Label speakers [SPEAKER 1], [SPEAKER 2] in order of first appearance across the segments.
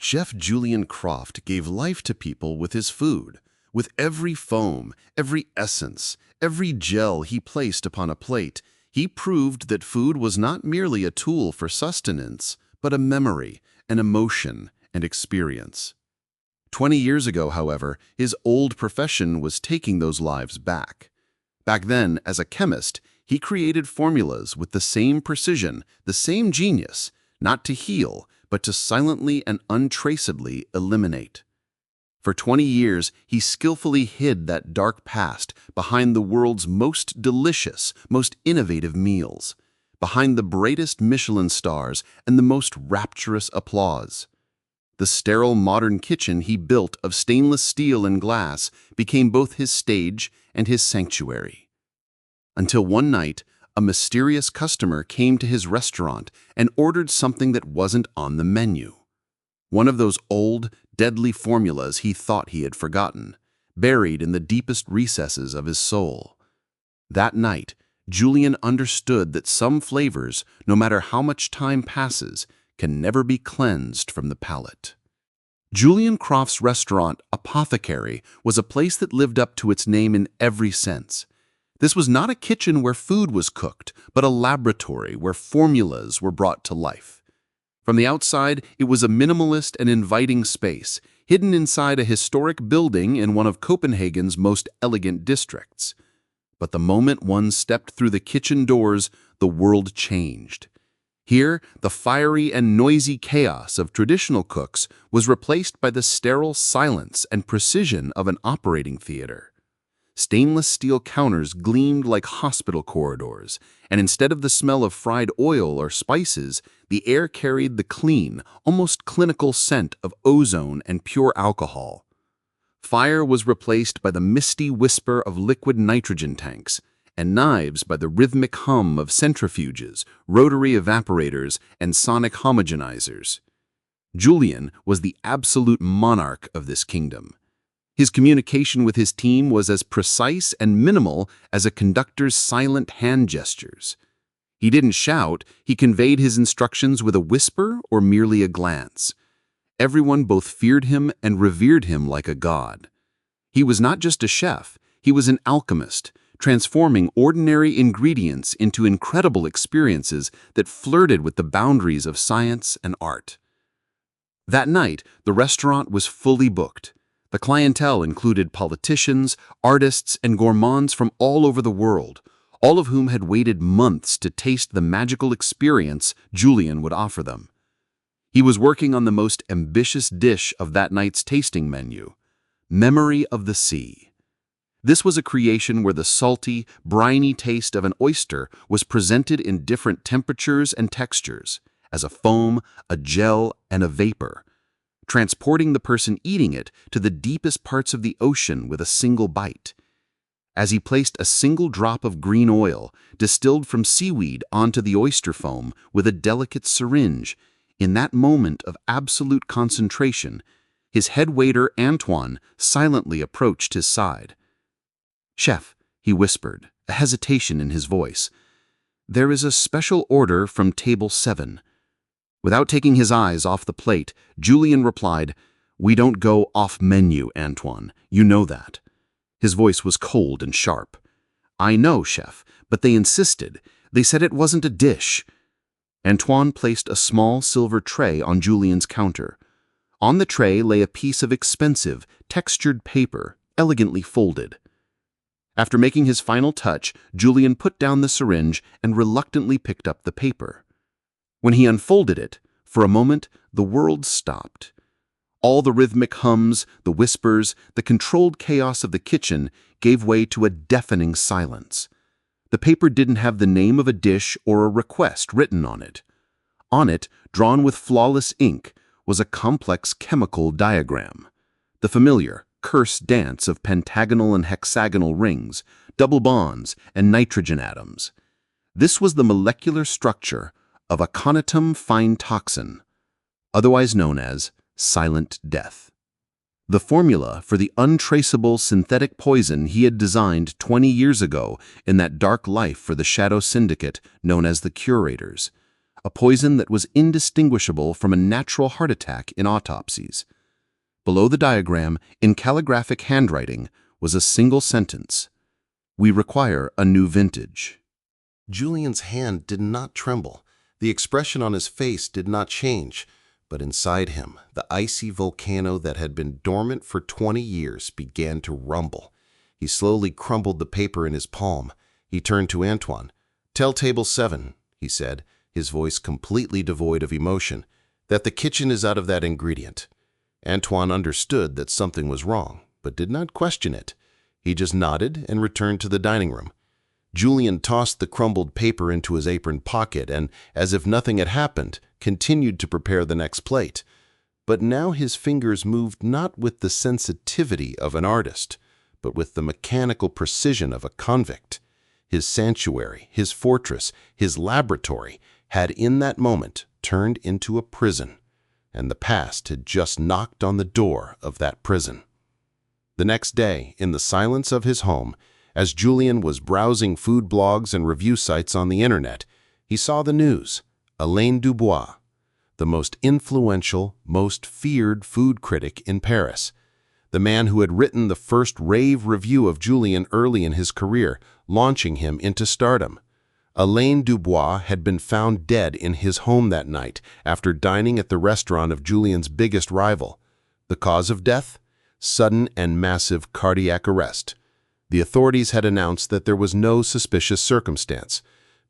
[SPEAKER 1] Chef Julian Croft gave life to people with his food. With every foam, every essence, every gel he placed upon a plate, he proved that food was not merely a tool for sustenance, but a memory, an emotion, and experience. 20 years ago, however, his old profession was taking those lives back. Back then, as a chemist, he created formulas with the same precision, the same genius, not to heal, but to silently and untraceably eliminate. For 20 years, he skillfully hid that dark past behind the world's most delicious, most innovative meals, behind the brightest Michelin stars and the most rapturous applause. The sterile modern kitchen he built of stainless steel and glass became both his stage and his sanctuary. Until one night, a mysterious customer came to his restaurant and ordered something that wasn't on the menu. One of those old, deadly formulas he thought he had forgotten, buried in the deepest recesses of his soul. That night, Julian understood that some flavors, no matter how much time passes, can never be cleansed from the palate. Julian Croft's restaurant, Apothecary, was a place that lived up to its name in every sense. This was not a kitchen where food was cooked, but a laboratory where formulas were brought to life. From the outside, it was a minimalist and inviting space, hidden inside a historic building in one of Copenhagen's most elegant districts. But the moment one stepped through the kitchen doors, the world changed. Here, the fiery and noisy chaos of traditional cooks was replaced by the sterile silence and precision of an operating theater. Stainless steel counters gleamed like hospital corridors, and instead of the smell of fried oil or spices, the air carried the clean, almost clinical scent of ozone and pure alcohol. Fire was replaced by the misty whisper of liquid nitrogen tanks, and knives by the rhythmic hum of centrifuges, rotary evaporators, and sonic homogenizers. Julian was the absolute monarch of this kingdom. His communication with his team was as precise and minimal as a conductor's silent hand gestures. He didn't shout, he conveyed his instructions with a whisper or merely a glance. Everyone both feared him and revered him like a god. He was not just a chef, he was an alchemist, transforming ordinary ingredients into incredible experiences that flirted with the boundaries of science and art. That night, the restaurant was fully booked. The clientele included politicians, artists, and gourmands from all over the world, all of whom had waited months to taste the magical experience Julian would offer them. He was working on the most ambitious dish of that night's tasting menu, Memory of the Sea. This was a creation where the salty, briny taste of an oyster was presented in different temperatures and textures, as a foam, a gel, and a vapor, transporting the person eating it to the deepest parts of the ocean with a single bite. As he placed a single drop of green oil, distilled from seaweed, onto the oyster foam with a delicate syringe, in that moment of absolute concentration, his head waiter, Antoine, silently approached his side. "Chef," he whispered, a hesitation in his voice, "there is a special order from table 7. Without taking his eyes off the plate, Julian replied, "We don't go off-menu, Antoine. You know that." His voice was cold and sharp. "I know, chef, but they insisted. They said it wasn't a dish." Antoine placed a small silver tray on Julian's counter. On the tray lay a piece of expensive, textured paper, elegantly folded. After making his final touch, Julian put down the syringe and reluctantly picked up the paper. When he unfolded it, for a moment, the world stopped. All the rhythmic hums, the whispers, the controlled chaos of the kitchen gave way to a deafening silence. The paper didn't have the name of a dish or a request written on it. On it, drawn with flawless ink, was a complex chemical diagram. The familiar, cursed dance of pentagonal and hexagonal rings, double bonds, and nitrogen atoms. This was the molecular structure of aconitum fine toxin, otherwise known as silent death. The formula for the untraceable synthetic poison he had designed 20 years ago in that dark life for the shadow syndicate known as the Curators. a poison that was indistinguishable from a natural heart attack in autopsies. Below the diagram, in calligraphic handwriting, was a single sentence: "We require a new vintage."
[SPEAKER 2] Julian's hand did not tremble. The expression on his face did not change. But inside him, the icy volcano that had been dormant for 20 years began to rumble. He slowly crumbled the paper in his palm. He turned to Antoine. "Tell Table 7, he said, his voice completely devoid of emotion, "that the kitchen is out of that ingredient." Antoine understood that something was wrong, but did not question it. He just nodded and returned to the dining room. Julian tossed the crumbled paper into his apron pocket and, as if nothing had happened, continued to prepare the next plate. But now his fingers moved not with the sensitivity of an artist, but with the mechanical precision of a convict. His sanctuary, his fortress, his laboratory had in that moment turned into a prison, and the past had just knocked on the door of that prison. The next day, in the silence of his home, as Julian was browsing food blogs and review sites on the internet, he saw the news. Alain Dubois, the most influential, most feared food critic in Paris, the man who had written the first rave review of Julian early in his career, launching him into stardom. Alain Dubois had been found dead in his home that night after dining at the restaurant of Julian's biggest rival. The cause of death? Sudden and massive cardiac arrest. The authorities had announced that there was no suspicious circumstance,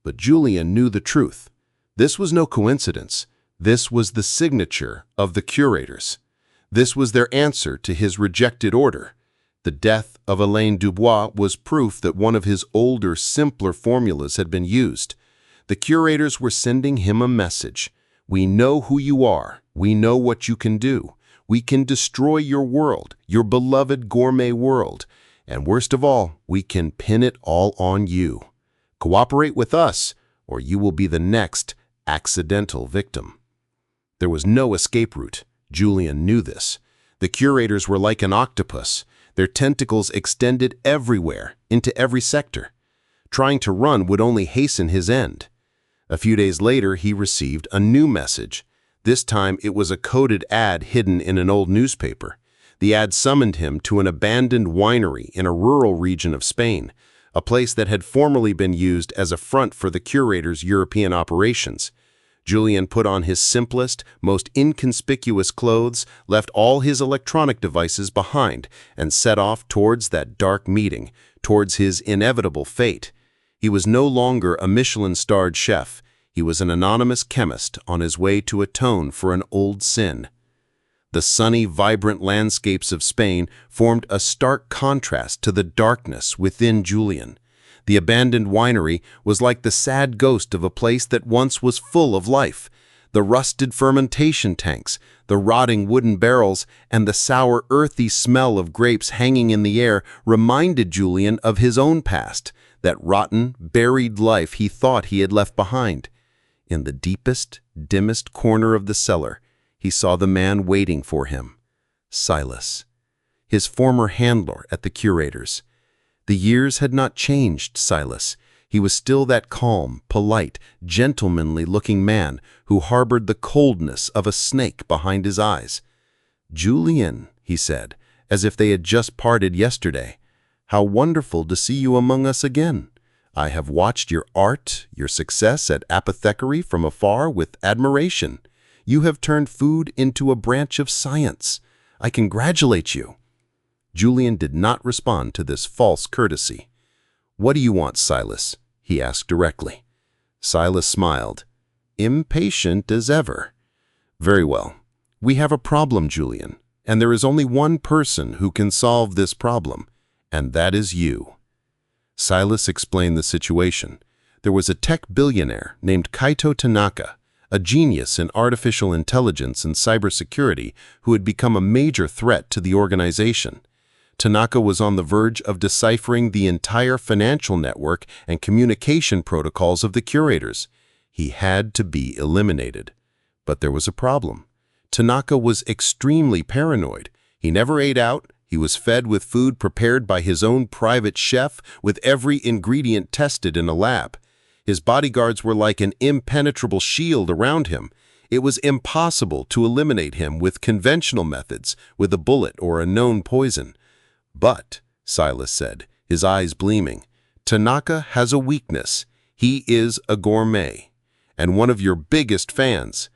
[SPEAKER 2] but Julian knew the truth. This was no coincidence. This was the signature of the curators. This was their answer to his rejected order. The death of Alain Dubois was proof that one of his older, simpler formulas had been used. The curators were sending him a message. "We know who you are. We know what you can do. We can destroy your world, your beloved gourmet world. And worst of all, we can pin it all on you. Cooperate with us, or you will be the next accidental victim." There was no escape route. Julian knew this. The curators were like an octopus. Their tentacles extended everywhere, into every sector. Trying to run would only hasten his end. A few days later, he received a new message. This time, it was a coded ad hidden in an old newspaper. The ad summoned him to an abandoned winery in a rural region of Spain, a place that had formerly been used as a front for the curator's European operations. Julian put on his simplest, most inconspicuous clothes, left all his electronic devices behind, and set off towards that dark meeting, towards his inevitable fate. He was no longer a Michelin-starred chef. He was an anonymous chemist on his way to atone for an old sin. The sunny, vibrant landscapes of Spain formed a stark contrast to the darkness within Julian. The abandoned winery was like the sad ghost of a place that once was full of life. The rusted fermentation tanks, the rotting wooden barrels, and the sour, earthy smell of grapes hanging in the air reminded Julian of his own past, that rotten, buried life he thought he had left behind. In the deepest, dimmest corner of the cellar, he saw the man waiting for him, Silas, his former handler at the curator's. The years had not changed Silas. He was still that calm, polite, gentlemanly-looking man who harbored the coldness of a snake behind his eyes. "Julian," he said, as if they had just parted yesterday, "how wonderful to see you among us again. I have watched your art, your success at apothecary from afar with admiration. You have turned food into a branch of science. I congratulate you." Julian did not respond to this false courtesy. "What do you want, Silas?" he asked directly. Silas smiled, impatient as ever. "Very well. We have a problem, Julian, and there is only one person who can solve this problem, and that is you." Silas explained the situation. There was a tech billionaire named Kaito Tanaka, a genius in artificial intelligence and cybersecurity who had become a major threat to the organization. Tanaka was on the verge of deciphering the entire financial network and communication protocols of the curators. He had to be eliminated. But there was a problem. Tanaka was extremely paranoid. He never ate out. He was fed with food prepared by his own private chef with every ingredient tested in a lab. His bodyguards were like an impenetrable shield around him. It was impossible to eliminate him with conventional methods, with a bullet or a known poison. But, Silas said, his eyes gleaming, Tanaka has a weakness. He is a gourmet, and one of your biggest fans.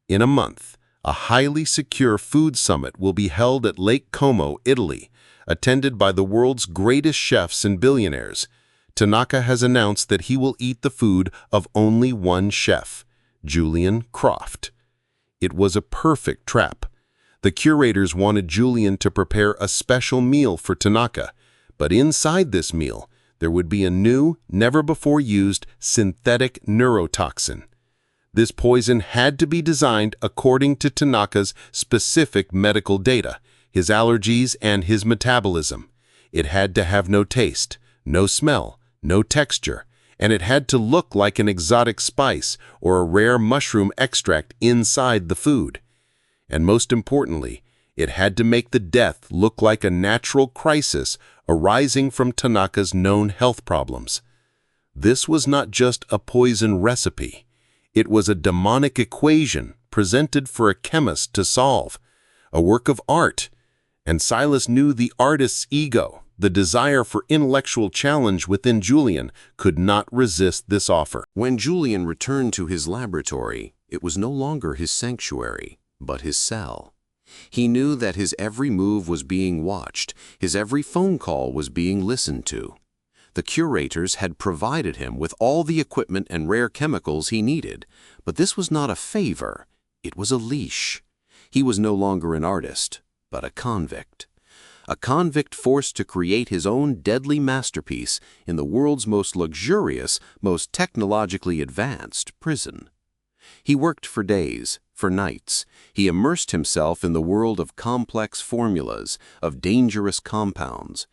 [SPEAKER 2] In a month, a highly secure food summit will be held at Lake Como, Italy, attended by the world's greatest chefs and billionaires. Tanaka has announced that he will eat the food of only one chef, Julian Croft. It was a perfect trap. The curators wanted Julian to prepare a special meal for Tanaka, but inside this meal, there would be a new, never-before-used synthetic neurotoxin. This poison had to be designed according to Tanaka's specific medical data, his allergies and his metabolism. It had to have no taste, no smell, no texture, and it had to look like an exotic spice or a rare mushroom extract inside the food. And most importantly, it had to make the death look like a natural crisis arising from Tanaka's known health problems. This was not just a poison recipe. It was a demonic equation presented for a chemist to solve, a work of art. And Silas knew the artist's ego, the desire for intellectual challenge within Julian, could not resist this offer.
[SPEAKER 1] When Julian returned to his laboratory, it was no longer his sanctuary, but his cell. He knew that his every move was being watched, his every phone call was being listened to. The curators had provided him with all the equipment and rare chemicals he needed, but this was not a favor, it was a leash. He was no longer an artist, but a convict. A convict forced to create his own deadly masterpiece in the world's most luxurious, most technologically advanced prison. He worked for days, for nights. He immersed himself in the world of complex formulas, of dangerous compounds.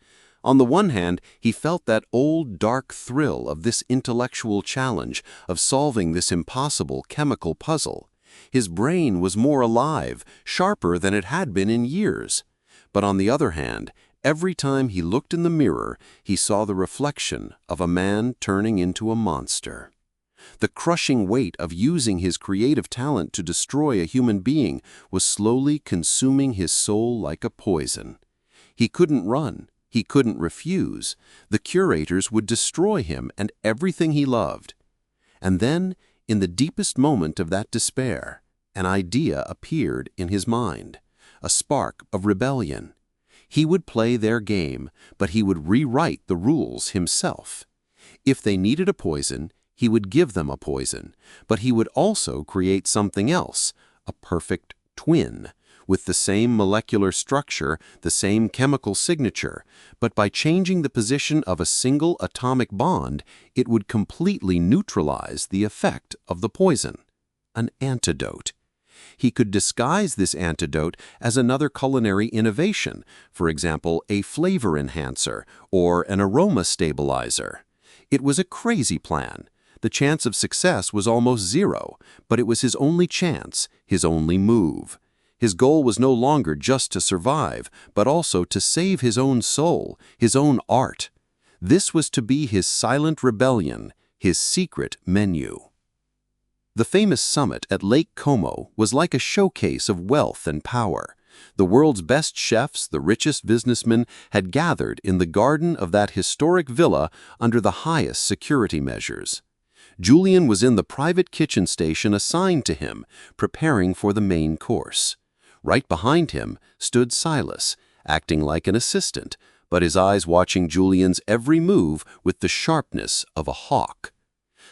[SPEAKER 1] On the one hand, he felt that old, dark thrill of this intellectual challenge, of solving this impossible chemical puzzle. His brain was more alive, sharper than it had been in years. But on the other hand, every time he looked in the mirror, he saw the reflection of a man turning into a monster. The crushing weight of using his creative talent to destroy a human being was slowly consuming his soul like a poison. He couldn't run. He couldn't refuse. The curators would destroy him and everything he loved. And then, in the deepest moment of that despair, an idea appeared in his mind, a spark of rebellion. He would play their game, but he would rewrite the rules himself. If they needed a poison, he would give them a poison, but he would also create something else, a perfect twin, with the same molecular structure, the same chemical signature, but by changing the position of a single atomic bond, it would completely neutralize the effect of the poison. An antidote. He could disguise this antidote as another culinary innovation, for example, a flavor enhancer or an aroma stabilizer. It was a crazy plan. The chance of success was almost zero, but it was his only chance, his only move. His goal was no longer just to survive, but also to save his own soul, his own art. This was to be his silent rebellion, his secret menu. The famous summit at Lake Como was like a showcase of wealth and power. The world's best chefs, the richest businessmen, had gathered in the garden of that historic villa under the highest security measures. Julian was in the private kitchen station assigned to him, preparing for the main course. Right behind him stood Silas, acting like an assistant, but his eyes watching Julian's every move with the sharpness of a hawk.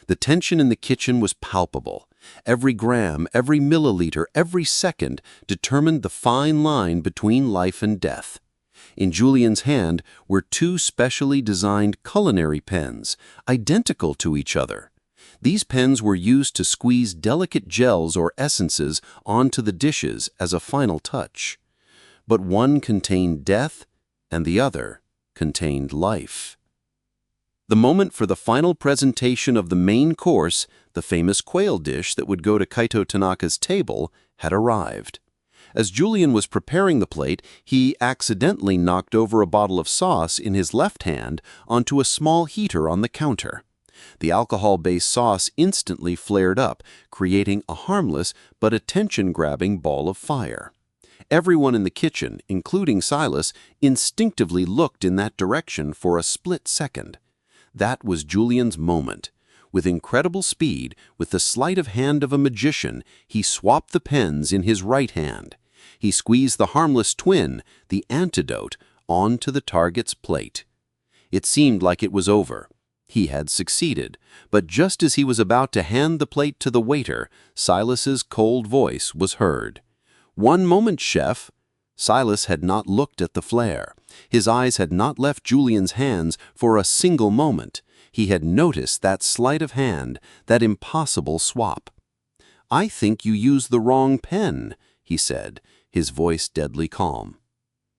[SPEAKER 1] The tension in the kitchen was palpable. Every gram, every milliliter, every second determined the fine line between life and death. In Julian's hand were two specially designed culinary pens, identical to each other. These pens were used to squeeze delicate gels or essences onto the dishes as a final touch. But one contained death, and the other contained life. The moment for the final presentation of the main course, the famous quail dish that would go to Kaito Tanaka's table, had arrived. As Julian was preparing the plate, he accidentally knocked over a bottle of sauce in his left hand onto a small heater on the counter. The alcohol-based sauce instantly flared up, creating a harmless but attention-grabbing ball of fire. Everyone in the kitchen, including Silas, instinctively looked in that direction for a split second. That was Julian's moment. With incredible speed, with the sleight of hand of a magician, he swapped the pens in his right hand. He squeezed the harmless twin, the antidote, onto the target's plate. It seemed like it was over. He had succeeded, but just as he was about to hand the plate to the waiter, Silas's cold voice was heard. "One moment, chef." Silas had not looked at the flare. His eyes had not left Julian's hands for a single moment. He had noticed that sleight of hand, that impossible swap. "I think you used the wrong pen," he said, his voice deadly calm.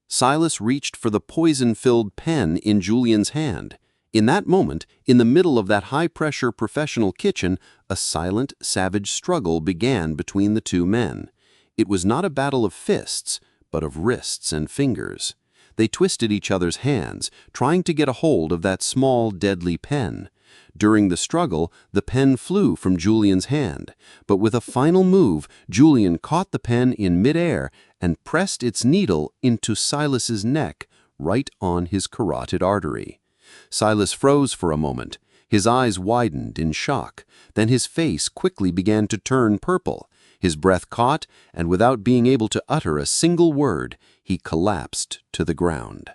[SPEAKER 1] Silas reached for the poison-filled pen in Julian's hand. In that moment, in the middle of that high-pressure professional kitchen, a silent, savage struggle began between the two men. It was not a battle of fists, but of wrists and fingers. They twisted each other's hands, trying to get a hold of that small, deadly pen. During the struggle, the pen flew from Julian's hand, but with a final move, Julian caught the pen in midair and pressed its needle into Silas's neck, right on his carotid artery. Silas froze for a moment. His eyes widened in shock. Then his face quickly began to turn purple. His breath caught, and without being able to utter a single word, he collapsed to the ground.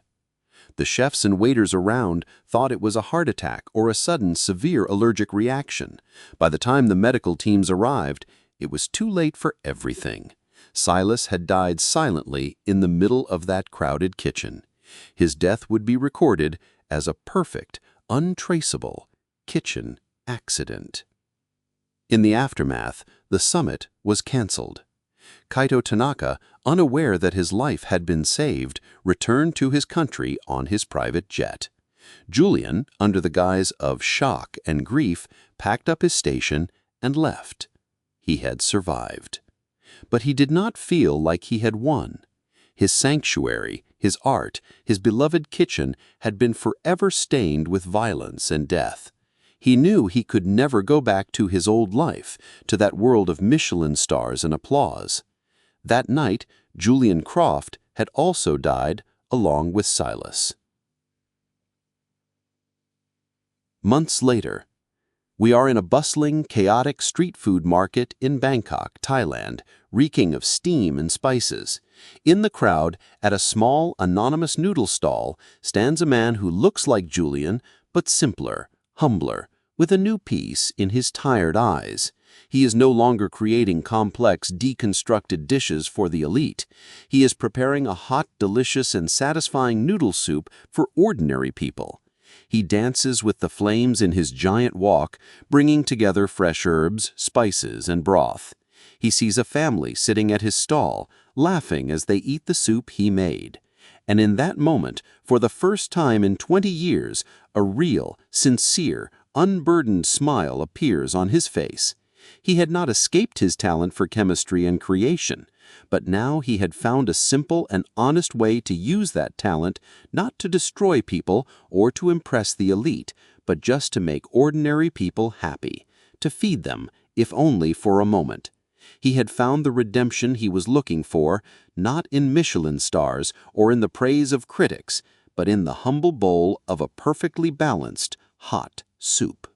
[SPEAKER 1] The chefs and waiters around thought it was a heart attack or a sudden severe allergic reaction. By the time the medical teams arrived, it was too late for everything. Silas had died silently in the middle of that crowded kitchen. His death would be recorded as a perfect, untraceable kitchen accident. In the aftermath, the summit was canceled. Kaito Tanaka, unaware that his life had been saved, returned to his country on his private jet. Julian, under the guise of shock and grief, packed up his station and left. He had survived. But he did not feel like he had won. His sanctuary, his art, his beloved kitchen had been forever stained with violence and death. He knew he could never go back to his old life, to that world of Michelin stars and applause. That night, Julian Croft had also died along with Silas. Months later, we are in a bustling, chaotic street food market in Bangkok, Thailand, reeking of steam and spices. In the crowd, at a small, anonymous noodle stall, stands a man who looks like Julian, but simpler, humbler, with a new piece in his tired eyes. He is no longer creating complex, deconstructed dishes for the elite. He is preparing a hot, delicious, and satisfying noodle soup for ordinary people. He dances with the flames in his giant wok, bringing together fresh herbs, spices, and broth. He sees a family sitting at his stall, laughing as they eat the soup he made. And in that moment, for the first time in 20 years, a real, sincere, unburdened smile appears on his face. He had not escaped his talent for chemistry and creation, but now he had found a simple and honest way to use that talent, not to destroy people or to impress the elite, but just to make ordinary people happy, to feed them, if only for a moment. He had found the redemption he was looking for, not in Michelin stars or in the praise of critics, but in the humble bowl of a perfectly balanced, hot soup.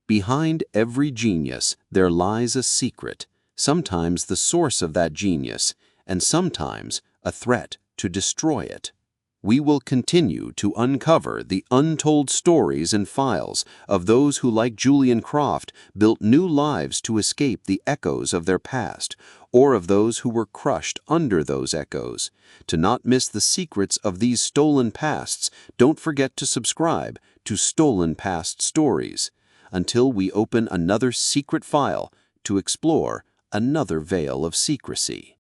[SPEAKER 1] Behind every genius there lies a secret, sometimes the source of that genius, and sometimes a threat to destroy it. We will continue to uncover the untold stories and files of those who, like Julian Croft, built new lives to escape the echoes of their past, or of those who were crushed under those echoes. To not miss the secrets of these stolen pasts, don't forget to subscribe to Stolen Past Stories, until we open another secret file to explore another veil of secrecy.